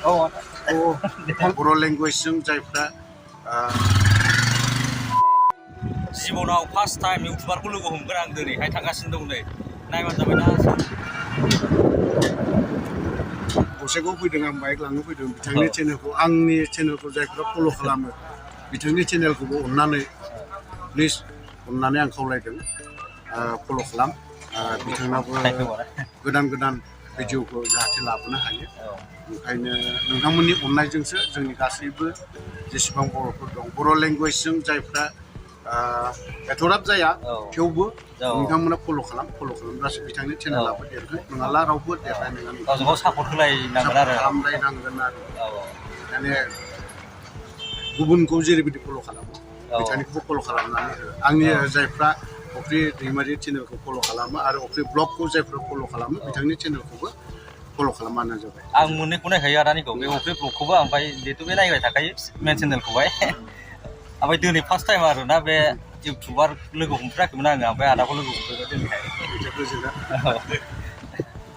बर' लेंगुवेजजों जायफ्रा जिबनाव first time इउटुबारखौ लोगो हमगोन आं दिनैहाय थांगासिनो दं नै नायबानो जाबायना गसाइगाव फैदों आं बाइक लांनो फैदों बिथांनि चेनेलखौ आंनि चेनेलखौ जायफ्रा फल' खालामो बिथांनि चेनेलखौबो अननानै प्लिज अननानै आं खावलायदों फल' खालाम बिथांनाबो गोदान गोदान भिडिअखौ जाहाथे लाबोनो हायो ओंखायनो नोंथांमोननि अननायजोंसो जोंनि गासैबो जेसेबां बर'फोर दं बर' लेंगुवेजजों जायफ्रा एथ'राब जाया थेवबो नोंथांमोना फल' खालामब्लासो बिथांनि चेनेलाबो देरगोन नङाब्ला रावबो देरनाय नङा गावजों गाव सापर्ट होलायनांगोन आरो खालामलायनांगोन आरो माने गुबुनखौ जेरैबायदि फल' खालामो बिथांनिखौबो फल' खालामनानै हो आंनि जायफ्रा अख्रि दैमारि चेनेलखौ फल' खालामो आरो अख्रि ब्लगखौ जायफ्रा फल' खालामो बिथांनि चेनेलखौबो फल' खालामबानो जाबाय आं मोननैखौ नायखायो आदानिखौ बे अख्रि ब्लगखौबो ओमफ्राय बेथ' बे नायबाय थाखायो मेन चेनेलखौहाय ओमफ्राय दिनै फार्स्ट टाइम आरो ना बे इउटुबार लोगो हमफेराखैमोन आङो ओमफ्राय आदाखौ लोगो हमफेरबाय दिनैहाय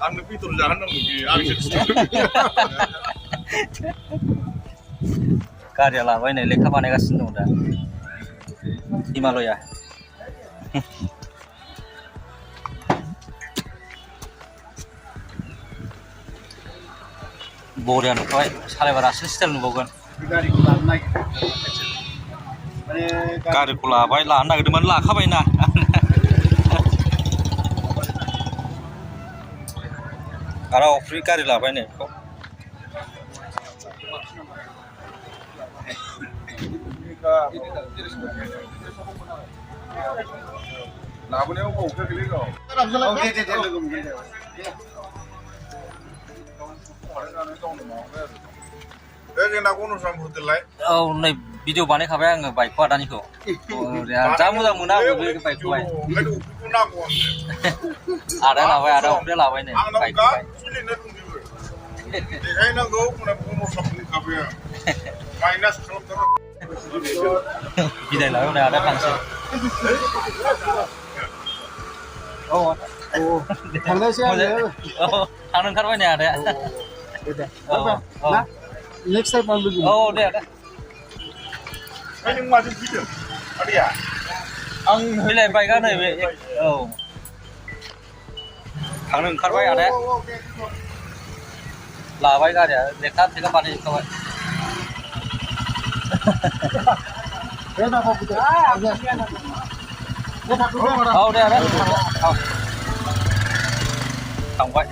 आंनो बेदर जाहोनांगौ बेयो गारिया लाबाय नै लेखा बानायगासिनो दं दा हिमालया बरिया नुखाबाय सालायबा रासिन स्टाइल नुबावगोन गारिखौ लाबाय लानो नागिरदोंमोन लाखाबायना आरो अफ्रि गारि लाबाय नै बेखौ लाबोनायाव बावखा गोलैगौ जोंना गन'सान होदोलाय औ नै भिडिअ बानायखाबाय आङो बाइकखौ आदानिखौ जा मोजां मोना आङो बे बाइकखौहाय आदा लाबाय आदा अफ्रिया लाबाय नै बाइकखौहाय देखायनांगौ गन'सान बुंखाबाय आं माइनास खालामथार बिदाय लाबाय नै आदा थांसै थांनोसै आङो थांनो ओंखारबाय नै आदाया नेक्स्ट टाइम आं लोगो औ दे आदा नों माजों फैदों आदैया आं फैलाय बाइकआ नै बे औ थांनो ओंखारबाय आदाया लाबाय गारिया लेखा थेखा बानायजोबखाबाय औ दे आदा थांबाय